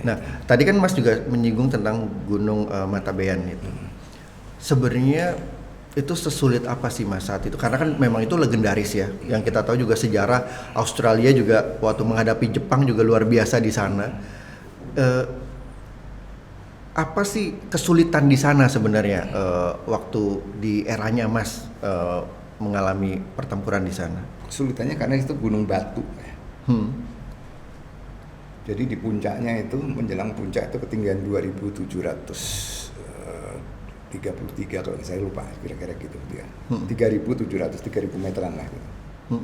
Nah, tadi kan Mas juga menyinggung tentang Gunung Matabean itu. Sebenarnya itu sesulit apa sih Mas saat itu? Karena kan memang itu legendaris ya. Yang kita tahu juga sejarah Australia juga waktu menghadapi Jepang juga luar biasa di sana. Apa sih kesulitan di sana sebenarnya waktu di eranya Mas mengalami pertempuran di sana? Kesulitannya karena itu gunung batu. Jadi di puncaknya itu menjelang puncak itu ketinggian 2.733 kalau saya lupa kira-kira gitu ya. 3.700 meteran lah gitu.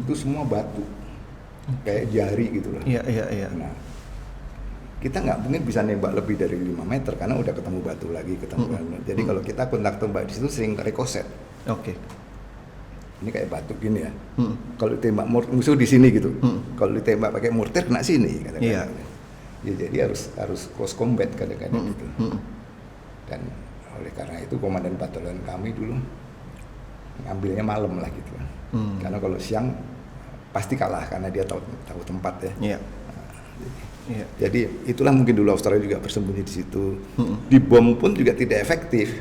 Itu semua batu. Kayak jari gitu loh. Iya. Nah, kita nggak mungkin bisa nembak lebih dari 5 meter karena udah ketemu batu lagi, Jadi kalau kita kontak tembak di situ sering rekoset. Oke. Ini kayak batu gini ya. Kalau ditembak musuh di sini gitu. Kalau ditembak pakai mortir kena sini kadang-kadang. Iya. Ya, jadi harus close combat kadang-kadang gitu. Dan oleh karena itu komandan batalion kami dulu ngambilnya malam lah gitu. Karena kalau siang pasti kalah karena dia tahu tempat ya. Iya. Iya. Jadi itulah mungkin dulu Australia juga bersembunyi di situ. Dibom pun juga tidak efektif.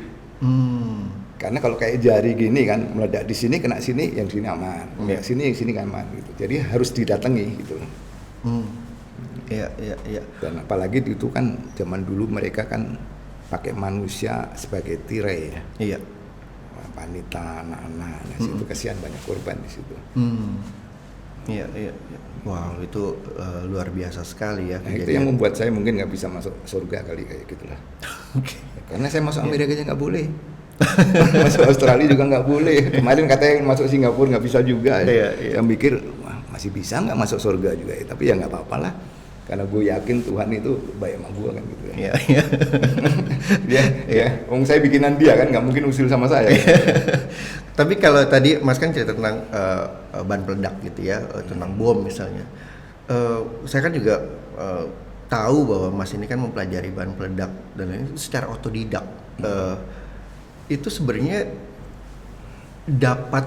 Karena kalau kayak jari gini kan meledak di sini kena sini, yang sini aman, yang sini aman gitu. Jadi harus didatangi gitu. Iya. Dan apalagi itu kan zaman dulu mereka kan pakai manusia sebagai tirai ya. Iya. Wanita, anak-anak, nah situ kasihan banyak korban di situ. Iya. Wow, itu luar biasa sekali ya. Nah, itu yang membuat saya mungkin nggak bisa masuk surga kali kayak gitulah. Karena saya masuk Amerika aja nggak boleh. Masuk Australia juga nggak boleh. Kemarin katanya masuk Singapura nggak bisa juga. Iya. Yang mikir wah masih bisa nggak masuk surga juga ya. Tapi ya nggak apa-apa lah. Karena gue yakin Tuhan itu baik sama gue kan gitu ya. Iya. Wong saya bikinan dia kan nggak mungkin usil sama saya. Tapi kalau tadi Mas kan cerita tentang bahan peledak gitu ya, tentang bom misalnya. Saya kan juga tahu bahwa Mas ini kan mempelajari bahan peledak dan lain itu secara otodidak. Itu sebenarnya dapat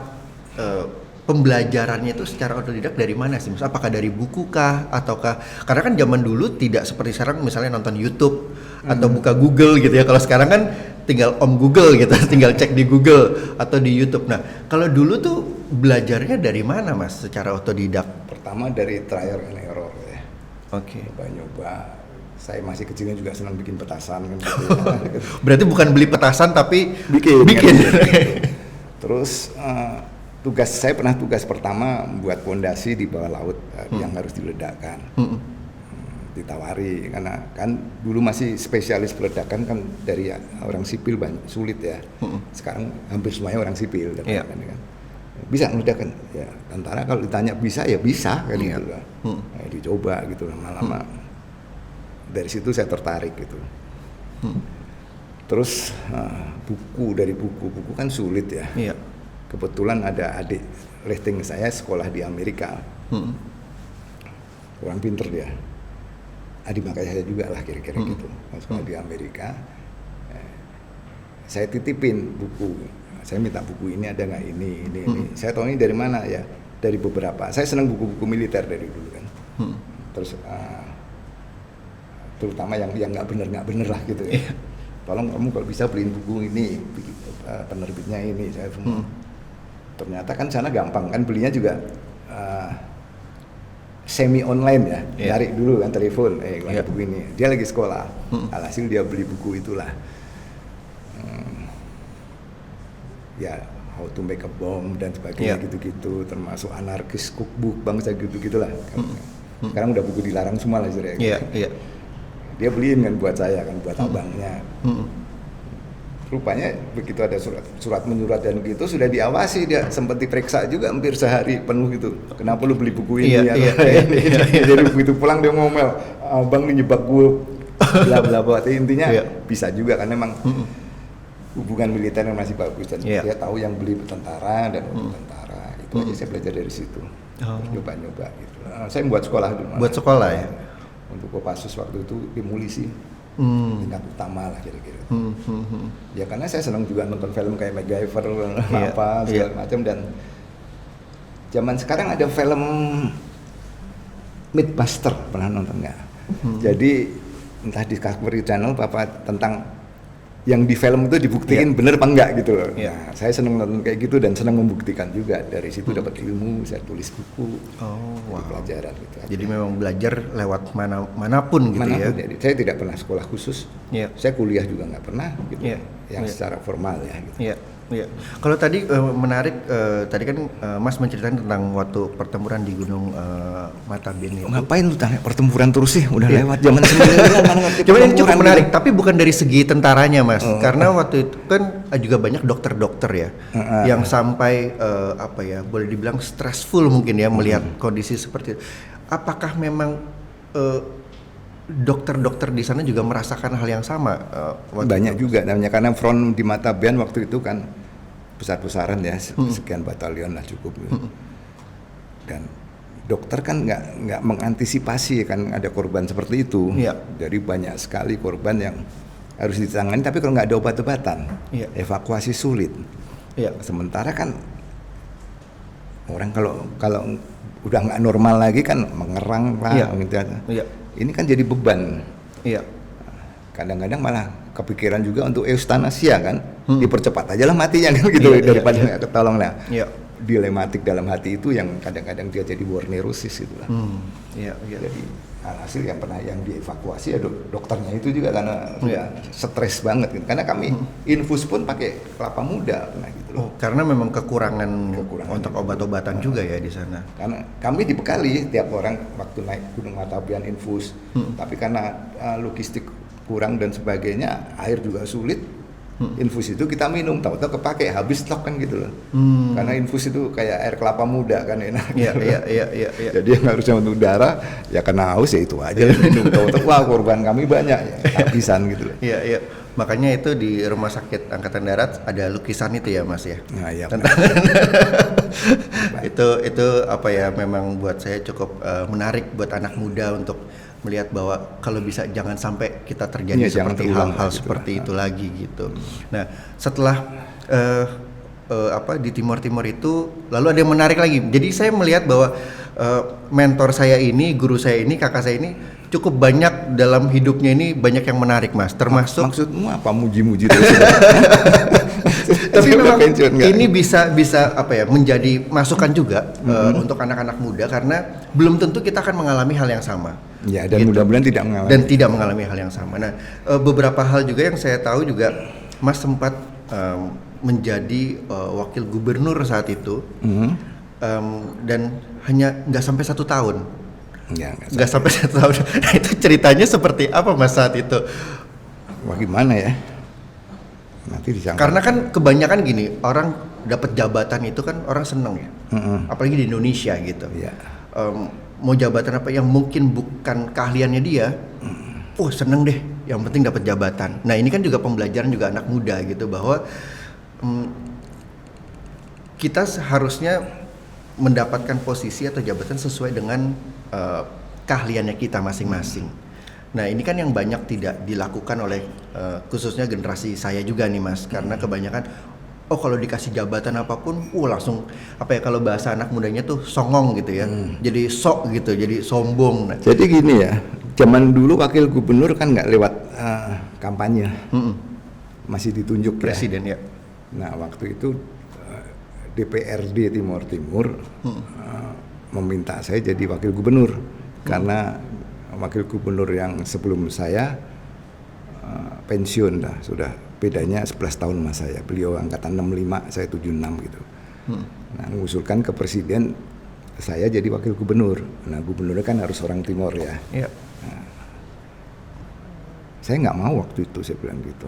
pembelajarannya itu secara otodidak dari mana sih Mas? Apakah dari buku kah ataukah karena kan zaman dulu tidak seperti sekarang misalnya nonton YouTube atau buka Google gitu ya. Kalau sekarang kan tinggal Google gitu, tinggal cek di Google atau di YouTube. Nah, kalau dulu tuh belajarnya dari mana Mas secara otodidak? Pertama dari trial and error ya. Oke. Nyoba. Saya masih kecilnya juga senang bikin petasan kan gitu ya. Berarti bukan beli petasan tapi bikin. Kan, Terus saya pernah tugas pertama membuat pondasi di bawah laut yang harus diledakkan. Ditawari karena kan dulu masih spesialis peledakan kan dari orang sipil banyak sulit ya. Sekarang hampir semuanya orang sipil kan. Bisa meledakkan ya tentara kalau ditanya bisa ya bisa kan gitu. Nah, dicoba gitu lama-lama. Dari situ saya tertarik gitu. Terus buku kan sulit ya. Iya. Kebetulan ada adik listing saya sekolah di Amerika. Orang pinter dia. Adik makanya saya juga lah kira-kira gitu. Sekolah di Amerika. Saya titipin buku. Saya minta buku ini ada nggak ini. Saya tahu ini dari mana ya? Dari beberapa. Saya senang buku-buku militer dari dulu kan. Terus terutama yang nggak bener lah gitu ya. Tolong kamu kalau bisa beliin buku ini, penerbitnya ini. Saya ternyata kan sana gampang kan belinya juga semi online ya. Cari dulu kan telepon, buku ini. Dia lagi sekolah. Alhasil dia beli buku itulah. Ya how to make a bomb dan sebagainya gitu-gitu, termasuk anarkis cookbook bangsa gitu-gitulah. Sekarang udah buku dilarang semua lah istilahnya. Dia beliin kan buat saya kan buat abangnya. Rupanya begitu ada surat menyurat dan gitu sudah diawasi, dia sempat diperiksa juga hampir sehari penuh gitu. Kenapa lu beli buku ini Jadi begitu pulang dia ngomel, abang nyebak gue bla bla bla. Intinya bisa juga kan memang hubungan militer yang masih bagus dan dia tahu yang beli tentara dan tentara. Itu aja saya belajar dari situ. Nyoba-nyoba gitu. Saya buat sekolah dulu. Buat sekolah ya. Untuk Kopassus waktu itu demolisi tingkat utama lah kira-kira. Ya karena saya senang juga nonton film kayak MacGyver segala macam, dan zaman sekarang ada film Mythbuster, pernah nonton nggak? Jadi entah di Discovery Channel apa tentang yang di film itu dibuktiin bener apa enggak gitu loh. Nah, saya seneng nonton kayak gitu dan seneng membuktikan juga. Dari situ dapat ilmu, saya tulis buku, pelajaran gitu. Jadi memang belajar lewat manapun gitu ya. Jadi, saya tidak pernah sekolah khusus. Saya kuliah juga nggak pernah gitu. Yang secara formal ya gitu. Iya. Kalau tadi menarik, tadi kan Mas menceritakan tentang waktu pertempuran di Gunung Mataben itu. Ngapain lu tanya pertempuran terus sih? Udah lewat zaman sembilan. Cuma ini cukup menarik, tapi bukan dari segi tentaranya, Mas. Karena waktu itu kan juga banyak dokter-dokter ya, yang sampai boleh dibilang stressful mungkin ya melihat kondisi seperti itu. Apakah memang dokter-dokter di sana juga merasakan hal yang sama? Banyak juga namanya, karena front di Mataben waktu itu kan besar-besaran ya, sekian batalion lah cukup. Dan dokter kan nggak mengantisipasi kan ada korban seperti itu. Jadi banyak sekali korban yang harus ditangani, tapi kalau nggak ada obat-obatan, evakuasi sulit. Sementara kan orang kalau udah nggak normal lagi kan mengerang lah, gitu. Ini kan jadi beban. Kadang-kadang malah kepikiran juga untuk eutanasia kan, dipercepat aja lah matinya kan gitu, daripada nggak ketolong. Nah, dilematik dalam hati itu yang kadang-kadang dia jadi war neurosis gitu lah. Jadi hasil yang pernah yang dievakuasi ya dokternya itu juga karena stres banget gitu. Karena kami infus pun pakai kelapa muda nah gitu loh. Karena memang kekurangan untuk obat-obatan juga ya di sana. Karena kami dibekali tiap orang waktu naik Gunung Mataben infus, tapi karena logistik kurang dan sebagainya, air juga sulit. Infus itu kita minum, tahu-tahu kepake, habis stok kan gitu loh. Karena infus itu kayak air kelapa muda kan enak. Jadi yang harusnya untuk darah, ya kena haus ya itu aja minum. Tahu-tahu wah korban kami banyak ya, habisan gitu loh. Makanya itu di Rumah Sakit Angkatan Darat ada lukisan itu ya Mas ya. Nah, iya. itu apa ya, memang buat saya cukup menarik buat anak muda untuk melihat bahwa kalau bisa jangan sampai kita terjadi seperti hal-hal gitu seperti itu lagi gitu. Nah, setelah di Timor itu lalu ada yang menarik lagi. Jadi saya melihat bahwa mentor saya ini, guru saya ini, kakak saya ini cukup banyak dalam hidupnya ini, banyak yang menarik Mas. Termasuk maksudmu apa, muji-muji terus? Tapi memang ini bisa menjadi masukan juga untuk anak-anak muda, karena belum tentu kita akan mengalami hal yang sama. Ya, dan mudah-mudahan tidak mengalami hal yang sama. Nah, beberapa hal juga yang saya tahu juga Mas sempat menjadi wakil gubernur saat itu, dan hanya nggak sampai 1 tahun. Nggak sampai 1 tahun. Nah, itu ceritanya seperti apa Mas saat itu? Wah, gimana ya? Nanti disangka. Karena kan kebanyakan gini, orang dapat jabatan itu kan orang seneng ya, apalagi di Indonesia gitu. Mau jabatan apa yang mungkin bukan keahliannya dia, seneng deh, yang penting dapat jabatan. Nah, ini kan juga pembelajaran juga anak muda gitu, bahwa kita seharusnya mendapatkan posisi atau jabatan sesuai dengan keahliannya kita masing-masing. Nah, ini kan yang banyak tidak dilakukan oleh khususnya generasi saya juga nih Mas, karena kebanyakan kalau dikasih jabatan apapun langsung kalau bahasa anak mudanya tuh songong gitu ya. Jadi sok gitu, jadi sombong. Nah, jadi gini ya, zaman dulu wakil gubernur kan nggak lewat kampanye. Masih ditunjuk presiden ya. Nah, waktu itu DPRD Timor meminta saya jadi wakil gubernur karena wakil gubernur yang sebelum saya pensiun dah, sudah bedanya 11 tahun sama saya. Beliau angkatan 65, saya 76 gitu. Nah, mengusulkan ke presiden saya jadi wakil gubernur. Nah, gubernurnya kan harus orang Timor ya. Nah, saya nggak mau waktu itu, saya bilang gitu.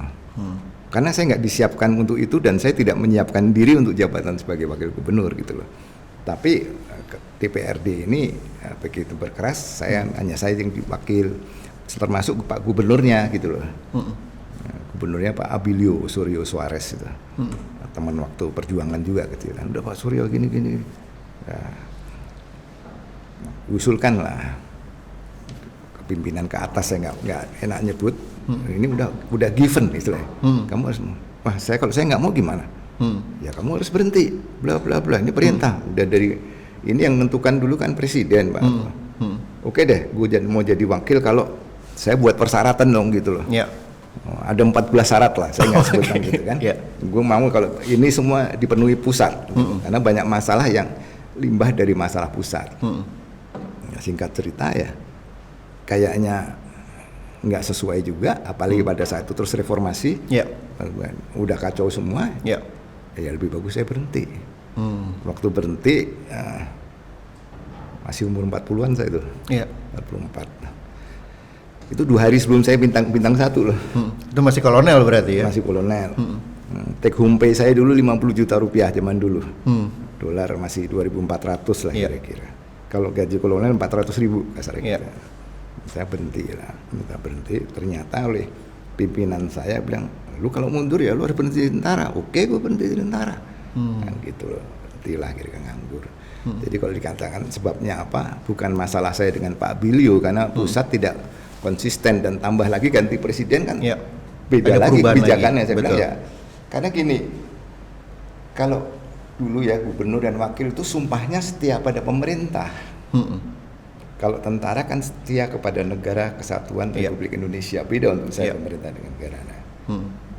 Karena saya nggak disiapkan untuk itu dan saya tidak menyiapkan diri untuk jabatan sebagai wakil gubernur gitu loh. Tapi DPRD ini begitu berkeras, hanya saya yang diwakil, termasuk Pak Gubernurnya gitu loh. Gubernurnya Pak Abilio Suryo Suarez itu, teman waktu perjuangan juga kecil. Udah Pak Suryo gini-gini, usulkan lah kepimpinan ke atas, saya nggak enak nyebut. Ini udah given istilahnya. Kamu harus, kalau saya nggak mau gimana? Ya kamu harus berhenti, bla bla bla. Ini perintah, udah dari ini yang menentukan dulu kan presiden, Pak. Oke deh, gue mau jadi wakil kalau saya buat persyaratan dong gitu loh. Ya. Ada 14 syarat lah, saya nggak sebutkan gitu kan. Ya. Gue mau kalau ini semua dipenuhi pusat, karena banyak masalah yang limbah dari masalah pusat. Ya, singkat cerita ya, kayaknya nggak sesuai juga, apalagi pada saat itu terus reformasi, Ya. udah kacau semua. Ya. Ya lebih bagus saya berhenti. Waktu berhenti masih umur 40-an saya itu, Ya. 44. Itu 2 hari sebelum saya bintang 1 loh. Itu masih kolonel berarti ya? Masih kolonel. Take home pay saya dulu 50 juta rupiah zaman dulu. Dolar masih 2.400 lah kira-kira. Kalau gaji kolonel 400.000 kasarnya. Saya berhenti lah, minta berhenti. Ternyata oleh pimpinan saya bilang, lu kalau mundur ya lu harus berhenti di tentara. Oke, gue berhenti di tentara. Kan gitu loh. Berhentilah akhirnya nganggur. Jadi kalau dikatakan sebabnya apa? Bukan masalah saya dengan Pak Bilio, karena pusat tidak konsisten, dan tambah lagi ganti presiden kan beda ada lagi kebijakannya. Lagi. Saya bilang ya, karena gini, kalau dulu ya gubernur dan wakil itu sumpahnya setia pada pemerintah. Kalau tentara kan setia kepada negara kesatuan Republik Indonesia. Beda untuk saya pemerintah dengan negara.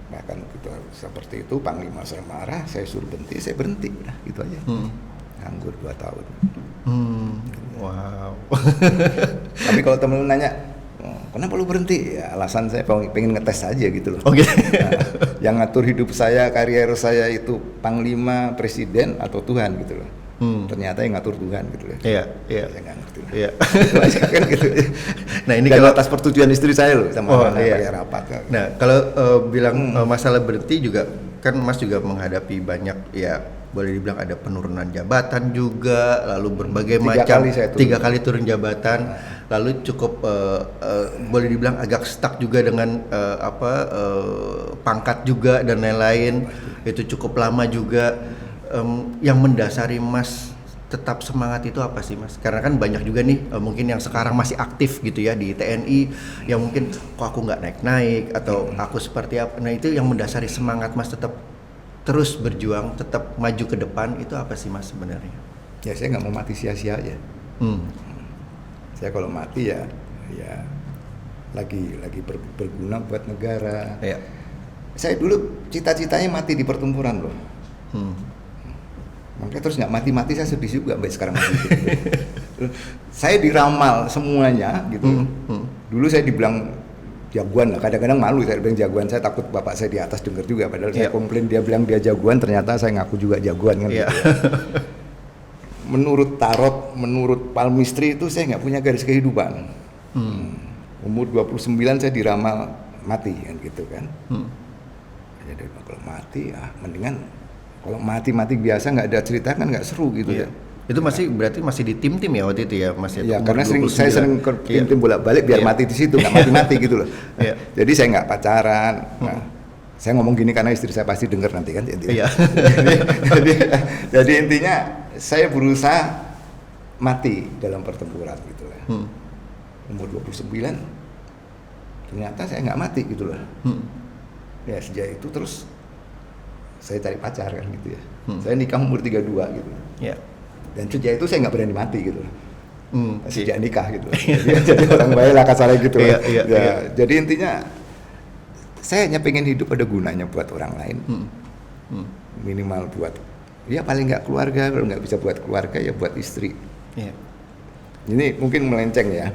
Bahkan gitu, seperti itu Panglima saya marah, saya suruh berhenti, saya berhenti, udah gitu aja. Nganggur 2 tahun. Wow. Tapi kalau temen lu nanya, kenapa lu berhenti? Ya, alasan saya pengen ngetes aja gitu loh. Oke. Nah, yang ngatur hidup saya, karier saya itu Panglima, Presiden atau Tuhan gitu loh. Ternyata yang ngatur Tuhan gitu loh. Iya. Saya nggak ngerti. Iya. Gitu aja kan gitu. Nah ini Dan kalau atas persetujuan istri saya loh sama pakai rapat. Nah kalau bilang masalah berhenti juga kan Mas juga menghadapi banyak ya, boleh dibilang ada penurunan jabatan juga, lalu berbagai macam 3 kali turun jabatan, lalu cukup boleh dibilang agak stuck juga dengan pangkat juga dan lain-lain. Itu cukup lama juga. Yang mendasari Mas tetap semangat itu apa sih Mas? Karena kan banyak juga nih mungkin yang sekarang masih aktif gitu ya di TNI, yang mungkin kok aku nggak naik-naik atau aku seperti apa. Nah itu yang mendasari semangat Mas tetap terus berjuang, tetap maju ke depan, itu apa sih Mas sebenarnya? Ya saya nggak mau mati sia-sia aja. Saya kalau mati ya lagi berguna buat negara. Ya. Saya dulu cita-citanya mati di pertempuran loh. Makanya terus nggak mati-mati saya sedih juga sampai sekarang masih gitu. Saya diramal semuanya gitu. Dulu saya dibilang jagoan lah, kadang-kadang malu saya bilang jagoan, saya takut bapak saya di atas dengar juga, padahal saya komplain dia bilang dia jagoan, ternyata saya ngaku juga jagoan kan gitu. Menurut tarot, menurut palmistri itu saya nggak punya garis kehidupan. Umur 29 saya diramal mati kan gitu kan. Jadi kalau mati mendingan, kalau mati biasa nggak ada cerita kan nggak seru gitu ya. Itu berarti masih di tim-tim ya waktu itu ya Mas ya? Iya, karena saya sering ke tim-tim bolak-balik biar mati di situ, nggak mati-mati gitu loh. Jadi saya nggak pacaran. Nah, saya ngomong gini karena istri saya pasti dengar nanti kan. Jadi intinya saya berusaha mati dalam pertempuran gitu lah. Umur 29 ternyata saya nggak mati gitu loh. Ya sejak itu terus saya cari pacar kan gitu ya. Saya nikah umur 32 gitu. Dan sejak itu saya nggak berani mati gitu. Sejak nikah gitu. Jadi orang baik lah kasarnya gitu. Jadi intinya saya hanya pengen hidup ada gunanya buat orang lain. Minimal buat ya paling nggak keluarga, kalau nggak bisa buat keluarga ya buat istri. Ini mungkin melenceng ya.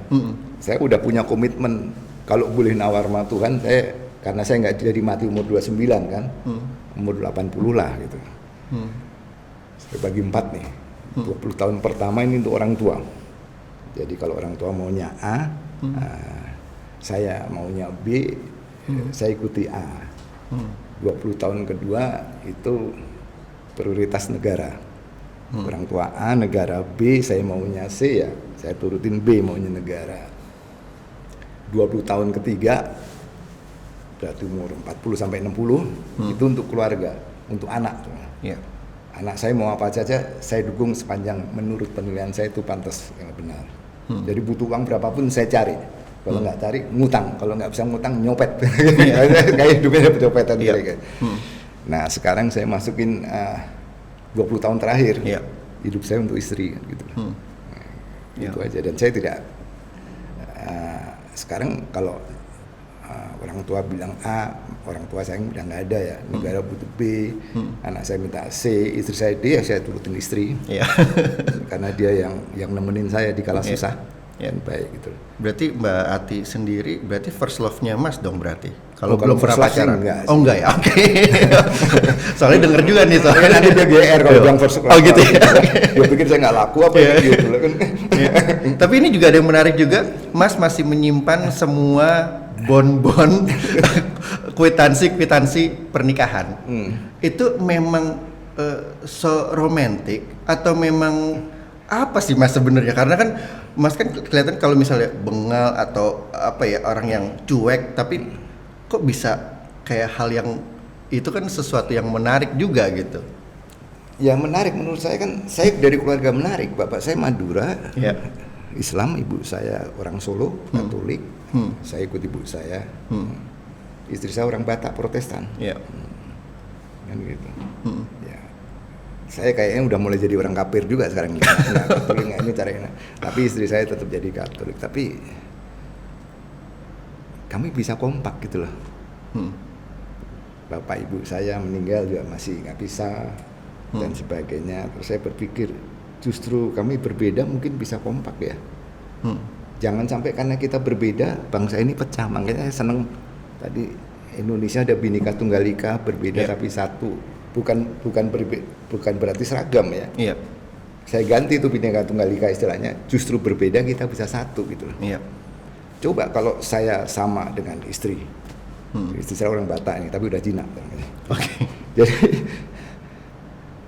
Saya udah punya komitmen kalau boleh nawar sama Tuhan, karena saya nggak jadi mati umur 29 kan. Umur 80 lah gitu. Saya bagi 4 nih. 20 tahun pertama ini untuk orang tua. Jadi kalau orang tua maunya A, saya maunya B, saya ikuti A. 20 tahun kedua itu prioritas negara. Orang tua A, negara B, saya maunya C ya, saya turutin B maunya negara. 20 tahun ketiga berarti umur 40 sampai 60 itu untuk keluarga, untuk anak. Anak saya mau apa saja saya dukung sepanjang menurut penilaian saya itu pantas yang benar. Jadi butuh uang berapapun saya cari. Kalau nggak cari ngutang, kalau nggak bisa ngutang nyopet. Kayak hidupnya pencopetan gitu. Nah sekarang saya masukin 20 tahun terakhir hidup saya untuk istri gitu. Itu aja, dan saya tidak sekarang kalau orang tua bilang A, orang tua saya udah nggak ada ya, negara butuh B, anak saya minta C, istri saya D, ya saya turutin istri, karena dia yang nemenin saya di kala susah, baik gitu. Berarti Mbak Ati sendiri, berarti first love-nya Mas dong berarti? Kalau belum pernah pacaran? Enggak. Oh enggak ya, oke. Soalnya denger juga nih soalnya. Nanti dia GR kalau bilang first love. Oh gitu ya. Dia pikir saya nggak laku apa gitu kan. Tapi ini juga ada yang menarik juga, Mas masih menyimpan semua bon-bon kwitansi pernikahan. Itu memang so romantis atau memang apa sih Mas sebenarnya? Karena kan Mas kan kelihatan kalau misalnya bengal atau apa ya, orang yang cuek, tapi kok bisa kayak hal yang itu kan sesuatu yang menarik juga gitu. Ya menarik menurut saya kan, saya dari keluarga menarik. Bapak saya Madura, Islam, ibu saya orang Solo, Katolik. Saya ikut ibu saya. Istri saya orang Batak Protestan. Kan gitu. Ya. Saya kayaknya udah mulai jadi orang kafir juga sekarang ini. Nah, Katolik nggak ini caranya. Tapi istri saya tetap jadi Katolik. Tapi kami bisa kompak gitu loh. Bapak ibu saya meninggal juga masih nggak bisa dan sebagainya. Terus saya berpikir justru kami berbeda mungkin bisa kompak ya. Jangan sampai karena kita berbeda bangsa ini pecah. Makanya saya seneng tadi Indonesia ada Bhinneka Tunggal Ika, berbeda tapi satu. Bukan berarti seragam ya. Saya ganti itu Bhinneka Tunggal Ika istilahnya, justru berbeda kita bisa satu gitu loh. Coba kalau saya sama dengan istri. Istri saya orang Batak ini, tapi udah jinak. Jadi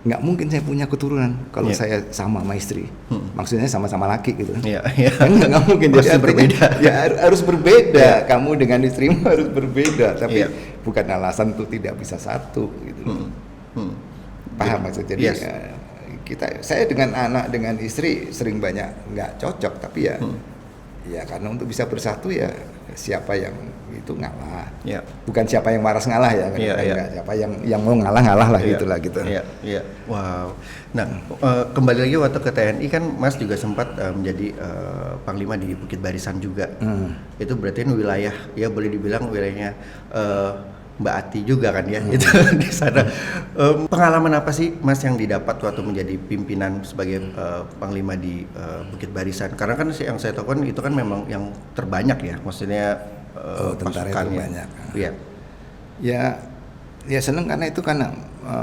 nggak mungkin saya punya keturunan kalau saya sama istri. Maksudnya sama-sama laki gitu. Nggak mungkin. Jadi harus berbeda. Ya harus berbeda. Kamu dengan istrimu harus berbeda. Tapi bukan alasan untuk tidak bisa satu gitu. Paham maksudnya? Jadi saya dengan anak dengan istri sering banyak nggak cocok, tapi ya karena untuk bisa bersatu ya siapa yang itu ngalah. Bukan siapa yang waras ngalah ya, siapa yang mau ngalah lah gitulah gitu. Wow. Nah, kembali lagi waktu ke TNI kan Mas juga sempat menjadi panglima di Bukit Barisan juga. Itu berarti wilayah ya boleh dibilang wilayahnya Mbak Ati juga kan ya, itu di sana. Pengalaman apa sih Mas yang didapat waktu menjadi pimpinan sebagai panglima di Bukit Barisan? Karena kan yang saya tahu kan itu kan memang yang terbanyak ya, maksudnya tentara itu banyak. Ya seneng karena itu karena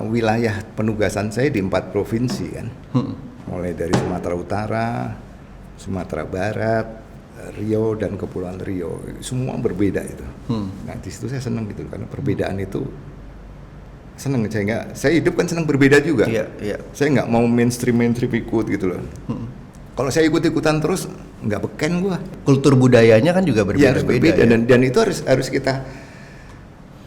wilayah penugasan saya di 4 provinsi kan, mulai dari Sumatera Utara, Sumatera Barat, Riau dan Kepulauan Riau, semua berbeda itu. Nah di situ saya senang gitu karena perbedaan itu senang. Saya hidup kan senang berbeda juga. Saya nggak mau mainstream ikut gitu loh. Kalau saya ikut-ikutan terus nggak beken gua. Kultur budayanya kan juga berbeda-beda. Dan itu harus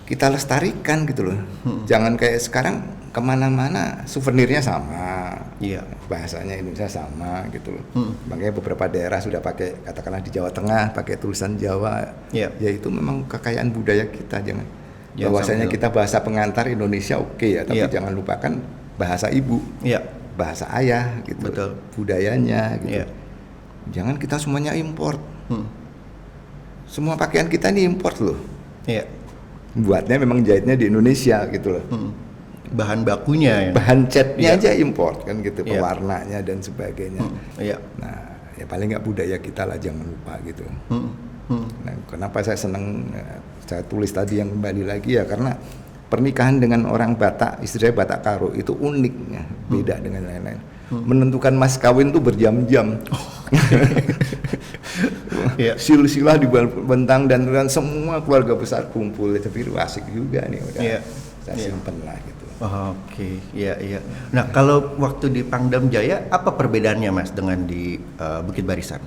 kita lestarikan gitu loh. Jangan kayak sekarang kemana-mana souvenirnya sama, bahasanya Indonesia sama gitu loh. Makanya beberapa daerah sudah pakai, katakanlah di Jawa Tengah pakai tulisan Jawa, ya itu memang kekayaan budaya kita. Bahwasanya kita bahasa pengantar Indonesia ya, tapi jangan lupakan bahasa ibu, bahasa ayah gitu, budayanya gitu. Jangan kita semuanya import. Semua pakaian kita ini import loh. Buatnya memang jahitnya di Indonesia gitu loh. Bahan bakunya, bahan catnya aja import kan gitu, pewarnanya dan sebagainya. Nah, ya paling nggak budaya kita lah, jangan lupa gitu. Nah, kenapa saya senang saya tulis tadi yang kembali lagi ya karena pernikahan dengan orang Batak, istri saya Batak Karo itu unik ya, beda dengan lain-lain. Menentukan mas kawin tuh berjam-jam. Silsilah dibentang dan semua keluarga besar kumpul, tapi asik juga nih udah. Saya simpen lah gitu. Oke. Nah, kalau waktu di Pangdam Jaya apa perbedaannya Mas dengan di Bukit Barisan?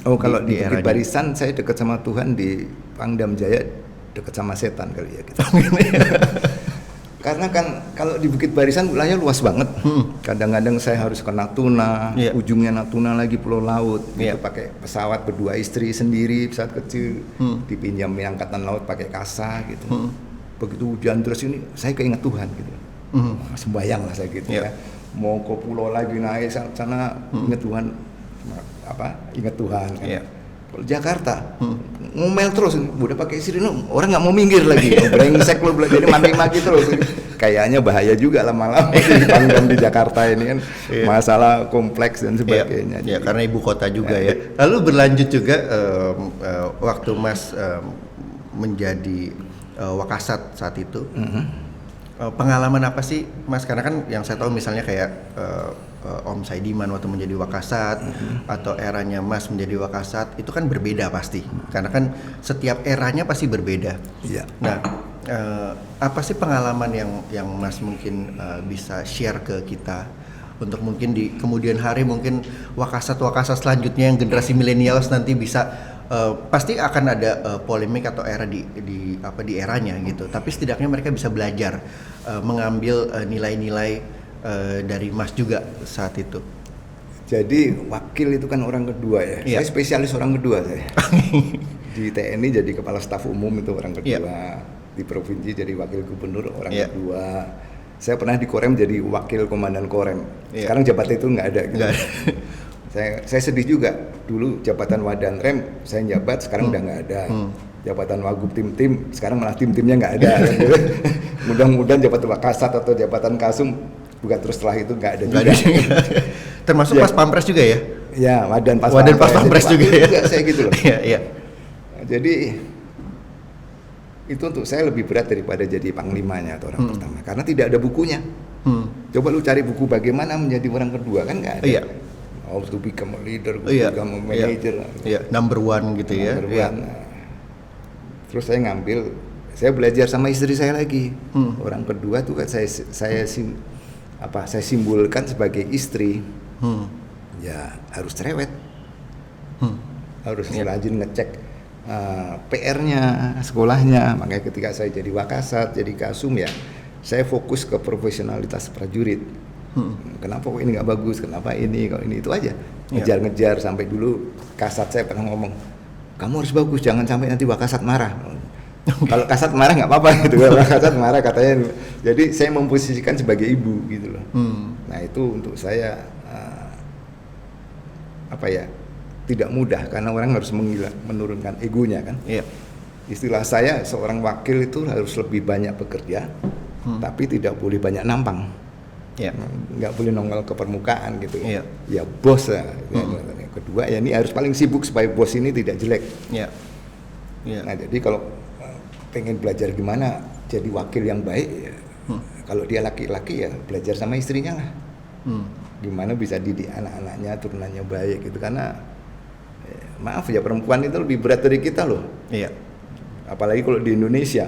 Kalau di Bukit Barisan saya dekat sama Tuhan, di Pangdam Jaya dekat sama setan kali ya gitu. Karena kan kalau di Bukit Barisan wilayahnya luas banget. Kadang-kadang saya harus ke Natuna, ujungnya Natuna lagi Pulau Laut. Itu pakai pesawat berdua istri sendiri, pesawat kecil, dipinjam angkatan laut pakai kasa gitu. Begitu hujan terus ini saya keinget Tuhan gitu. Sembayang lah saya gitu ya. Mau ke pulau lagi naik sana inget Tuhan, inget Tuhan kan. Kalau Jakarta ngomel terus, udah pakai sirine orang nggak mau minggir lagi, brengsek lo jadi maki-maki terus. Kayaknya bahaya juga lama-lama di pangdam di Jakarta ini kan, masalah kompleks dan sebagainya. Ya, karena ibu kota juga ya. Lalu berlanjut juga waktu Mas menjadi Wakasat saat itu. Pengalaman apa sih Mas? Karena kan yang saya tahu misalnya kayak Om Saidiman waktu menjadi Wakasat atau eranya Mas menjadi Wakasat itu kan berbeda pasti. Karena kan setiap eranya pasti berbeda. Iya. Nah, apa sih pengalaman yang Mas mungkin bisa share ke kita untuk mungkin di kemudian hari mungkin Wakasat selanjutnya yang generasi milenials nanti bisa pasti akan ada polemik atau era di eranya gitu. Tapi setidaknya mereka bisa belajar mengambil nilai-nilai dari Mas juga saat itu. Jadi wakil itu kan orang kedua ya. Iya. Saya spesialis orang kedua saya. Di TNI jadi kepala staf umum itu orang kedua. Iya. Di provinsi jadi wakil gubernur orang Iya. kedua. Saya pernah di Korem jadi wakil komandan Korem. Iya. Sekarang jabatan itu nggak ada. Gitu. Nggak ada. Saya sedih juga. Dulu jabatan Wadan Rem saya jabat, sekarang udah nggak ada. Jabatan Wagub tim sekarang malah tim-timnya nggak ada. Mudah-mudahan jabatan Wakasat atau jabatan Kasum bukan terus setelah itu nggak ada juga. Termasuk Ya. Pas Pampres juga ya? Ya, Wadan Pas Pampres juga ya. Saya gitu loh. Iya. Jadi itu untuk saya lebih berat daripada jadi panglimanya atau orang pertama, karena tidak ada bukunya. Coba lu cari buku bagaimana menjadi orang kedua, kan nggak ada. Iya. How to become a leader, Iya. become a manager. Iya, number one gitu ya. Number Iya. one. Nah, terus saya belajar sama istri saya lagi. Orang kedua tuh kan saya simbolkan sebagai istri. Ya harus cerewet, harus rajin ngecek PR-nya, sekolahnya. Makanya ketika saya jadi Wakasat, jadi Kasum ya, saya fokus ke profesionalitas prajurit. Kenapa kok ini nggak bagus? Kenapa ini? Kalau ini itu aja. Ngejar-ngejar sampai dulu Kasat saya pernah ngomong, kamu harus bagus, jangan sampai nanti Wakasat marah. Kalau Kasat marah nggak apa-apa gitu. Kalau Kasat marah katanya. Jadi saya memposisikan sebagai ibu gitu loh. Nah itu untuk saya tidak mudah karena orang harus menurunkan egonya kan. Iya. Istilah saya seorang wakil itu harus lebih banyak bekerja, tapi tidak boleh banyak nampang. Iya. Nggak boleh nongol ke permukaan gitu. Iya. Ya bos ya. Yang kedua ya ini harus paling sibuk supaya bos ini tidak jelek. Iya. Iya. Nah jadi kalau pengen belajar gimana jadi wakil yang baik, ya, kalau dia laki-laki ya belajar sama istrinya lah. Gimana bisa didik anak-anaknya, turunannya baik gitu, karena maaf ya perempuan itu lebih berat dari kita loh. Iya. Apalagi kalau di Indonesia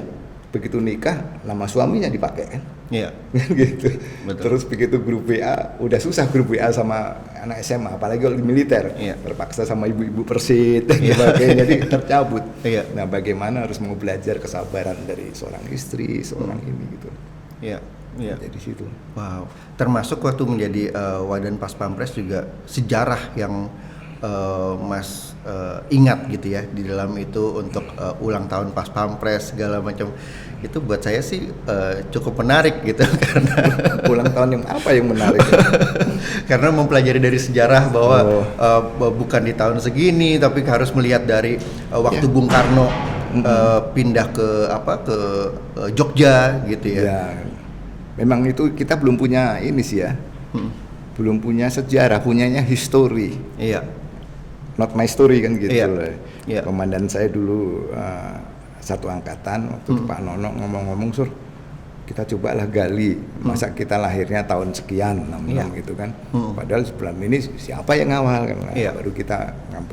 begitu nikah nama suaminya dipakai kan. Iya. Gitu. Betul. Terus begitu grup WA udah susah grup WA sama anak SMA, apalagi kalau di militer. Iya. Terpaksa sama ibu-ibu persit dan sebagainya, jadi tercabut. Iya. Nah, bagaimana harus mau belajar kesabaran dari seorang istri, seorang ini gitu. Iya. Iya. Jadi situ. Wow. Termasuk waktu menjadi Wadan Pas Pampres juga sejarah yang Mas ingat gitu ya di dalam itu untuk ulang tahun Pas Pampres segala macam. Itu buat saya sih cukup menarik gitu karena ulang tahun yang apa yang menarik? Karena mempelajari dari sejarah bahwa bukan di tahun segini tapi harus melihat dari waktu Bung Karno pindah ke Jogja gitu ya. Ya. Memang itu kita belum punya ini sih ya. Belum punya sejarah, punyanya history. Iya. Not my story kan gitu. Iya. Iya. Komandan saya dulu satu angkatan waktu itu Pak Nono ngomong-ngomong, Sur, kita cobalah gali, masa kita lahirnya tahun sekian 66 gitu kan. Padahal sebelum ini siapa yang ngawal kan. Baru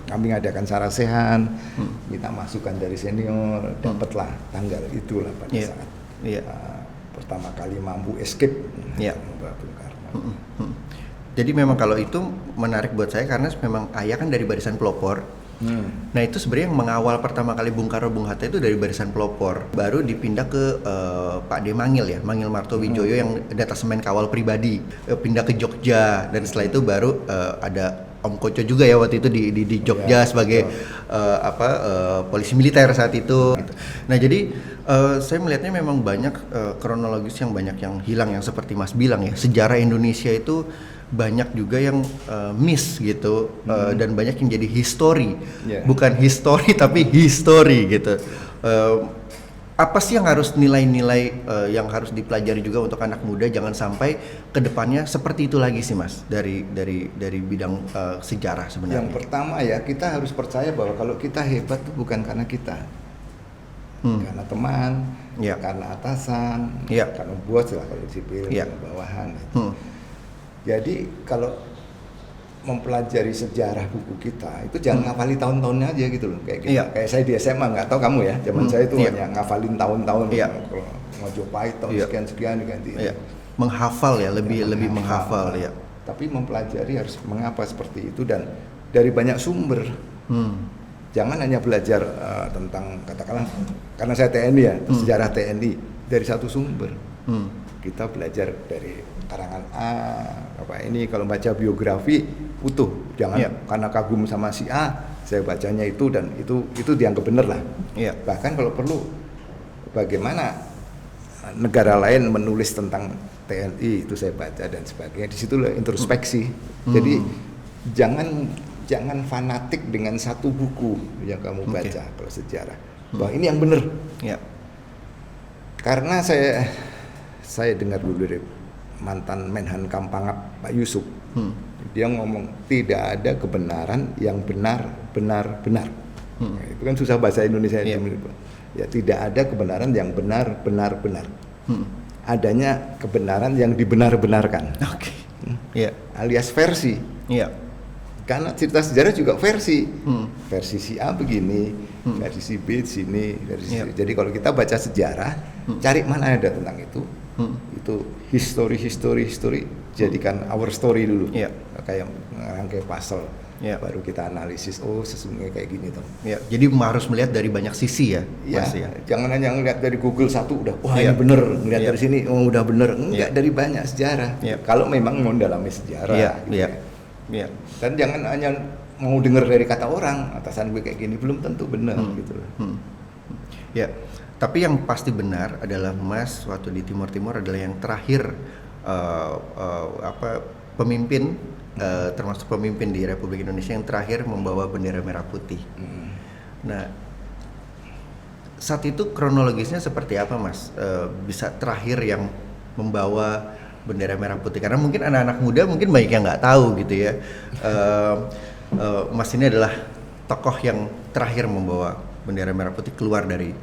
kami ngadakan sarasehan, minta masukan dari senior, dapatlah tanggal itulah pada saat pertama kali mampu escape Bung Karno. Jadi memang kalau itu menarik buat saya karena memang ayah kan dari barisan pelopor. Nah itu sebenarnya yang mengawal pertama kali Bung Karno, Bung Hatta itu dari barisan pelopor. Baru dipindah ke Pak D. Mangil Martowijoyo yang detasemen kawal pribadi, pindah ke Jogja, dan setelah itu baru ada Om Koco juga ya waktu itu di Jogja sebagai polisi militer saat itu. Nah jadi saya melihatnya memang banyak kronologis yang banyak yang hilang, yang seperti Mas bilang ya, sejarah Indonesia itu banyak juga yang miss gitu, dan banyak yang jadi history, bukan history tapi history gitu. Apa sih yang harus nilai-nilai yang harus dipelajari juga untuk anak muda, jangan sampai kedepannya seperti itu lagi sih Mas, dari bidang sejarah sebenarnya? Yang pertama ya, kita harus percaya bahwa kalau kita hebat itu bukan karena kita, karena teman, karena atasan, karena bos lah kalau sipil, bawahan. Jadi kalau mempelajari sejarah buku kita itu jangan ngafalin tahun-tahunnya aja gitu loh, kayak gitu. Kayak saya di SMA, nggak tahu kamu ya, zaman saya itu hanya ngafalin tahun-tahun, kalau Majapahit tahun sekian diganti. Menghafal ya, lebih menghafal ya. Tapi mempelajari harus mengapa seperti itu, dan dari banyak sumber. Jangan hanya belajar tentang, katakanlah karena saya TNI ya, sejarah TNI dari satu sumber. Kita belajar dari karangan ini kalau baca biografi utuh, jangan karena kagum sama si A saya bacanya itu, dan itu dianggap benar lah. Bahkan kalau perlu bagaimana negara lain menulis tentang TNI itu saya baca dan sebagainya. Di situ introspeksi. Jadi jangan fanatik dengan satu buku yang kamu baca kalau sejarah, bahwa ini yang benar. Karena saya dengar dulu dari mantan Menhan Kampangap Pak Yusuf, dia ngomong tidak ada kebenaran yang benar. Itu kan susah bahasa Indonesia ini. Ya, tidak ada kebenaran yang benar. Adanya kebenaran yang dibenar-benarkan. Alias versi. Karena cerita sejarah juga versi. Versi si A begini, versi si B sini, versi si. Jadi kalau kita baca sejarah, cari mana ada tentang itu. Itu history, jadikan our story dulu. Kayak rangkai puzzle. Baru kita analisis, sesungguhnya kayak gini toh. Jadi harus melihat dari banyak sisi ya. Jangan hanya ngeliat dari Google satu udah ini bener, ngeliat dari sini udah bener. Enggak, dari banyak sejarah. Kalau memang mau mendalami sejarah. Dan jangan hanya mau dengar dari kata orang, atasan gue kayak gini, belum tentu benar gitu. Tapi yang pasti benar adalah Mas waktu di Timur Timur adalah yang terakhir pemimpin, termasuk pemimpin di Republik Indonesia yang terakhir membawa bendera merah putih. Nah, saat itu kronologisnya seperti apa Mas? Bisa terakhir yang membawa bendera merah putih, karena mungkin anak-anak muda mungkin banyak yang nggak tahu gitu ya. Mas ini adalah tokoh yang terakhir membawa bendera merah putih keluar dari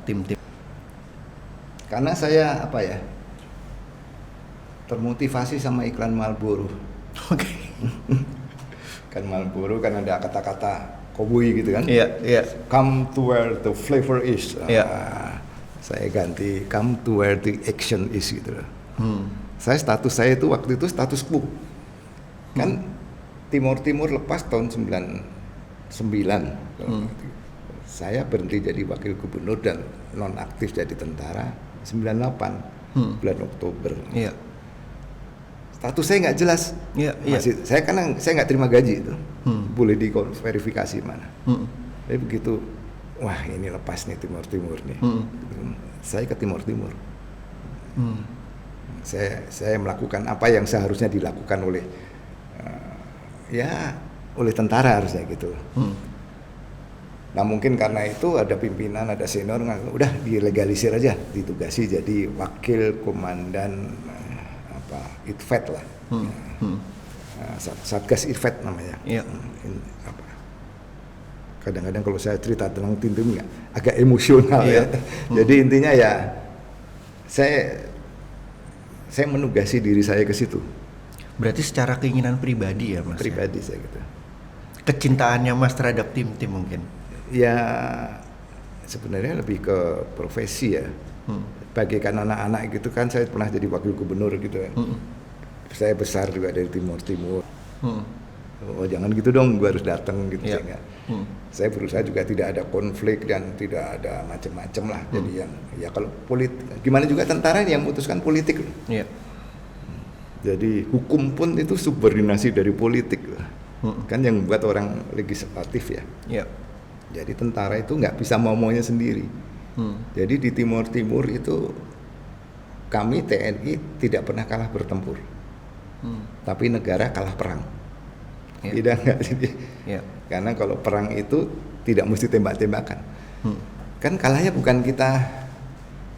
tim-tim. Karena saya termotivasi sama iklan Marlboro. Kan Marlboro kan ada kata-kata cowboy gitu kan. Come to where the flavor is. Saya ganti come to where the action is gitu loh. Status saya itu waktu itu status quo. Kan Timur lepas tahun 99. Saya berhenti jadi wakil gubernur dan non aktif jadi tentara 98 bulan Oktober. Status saya nggak jelas. Masih saya nggak terima gaji itu. Boleh diverifikasi mana. Tapi begitu, wah ini lepas nih Timur nih. Saya ke Timur. Saya melakukan apa yang seharusnya dilakukan oleh oleh tentara harusnya gitu. Nah mungkin karena itu ada pimpinan, ada senior, udah dilegalisir aja, ditugasi jadi wakil komandan ITFET lah, Satgas ITFET namanya. Kadang-kadang kalau saya cerita tentang tim agak emosional ya. Jadi intinya ya saya menugasi diri saya ke situ. Berarti secara keinginan pribadi ya Mas? Pribadi saya gitu. Kecintaannya Mas terhadap tim-tim mungkin? Ya sebenarnya lebih ke profesi ya. Bagaikan anak-anak gitu kan, saya pernah jadi wakil gubernur gitu ya. Saya besar juga dari Timur. Oh jangan gitu dong, gue harus datang gitu ya. Saya berusaha juga tidak ada konflik dan tidak ada macam-macam lah. Jadi yang kalau politik, gimana juga tentara yang memutuskan politik. Jadi hukum pun itu subordinasi dari politik lah. Kan yang membuat orang legislatif ya. Jadi tentara itu nggak bisa maunya sendiri. Jadi di Timur itu kami TNI tidak pernah kalah bertempur. tapi negara kalah perang. Iya. Tidak enggak jadi. Iya. Karena kalau perang itu tidak mesti tembak-tembakan. Kan kalahnya bukan kita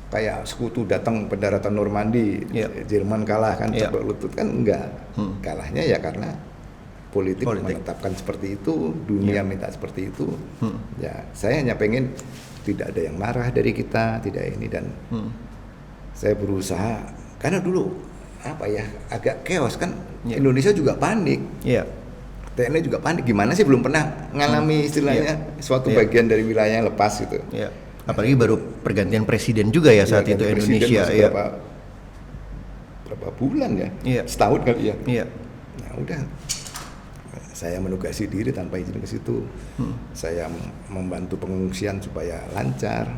kayak sekutu datang pendaratan Normandi, Iya. Jerman kalah kan Iya. ceplok lutut kan enggak. Kalahnya ya karena politik menetapkan seperti itu, dunia minta seperti itu. Ya, saya hanya pengen tidak ada yang marah dari kita, tidak ini dan saya berusaha karena dulu apa ya agak chaos kan. Indonesia juga panik. Iya. TNI juga panik, gimana sih belum pernah ngalami istilahnya suatu bagian dari wilayah yang lepas gitu. Iya. Apalagi baru pergantian presiden juga ya saat itu Indonesia. Iya. Berapa bulan ya? Iya. Setahun kali ya. Iya. Nah udah, saya menugasi diri tanpa izin ke situ. Saya membantu pengungsian supaya lancar.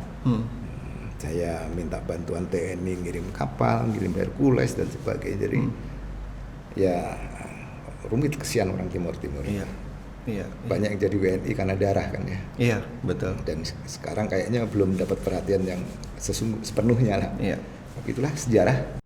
Saya minta bantuan TNI ngirim kapal, ngirim Hercules dan sebagainya. Jadi ya rumit kesian orang Timur Iya. Iya. banyak yang jadi WNI karena darah kan ya. Iya, betul. Dan sekarang kayaknya belum dapat perhatian yang sepenuhnya lah. Iya. Itulah sejarah.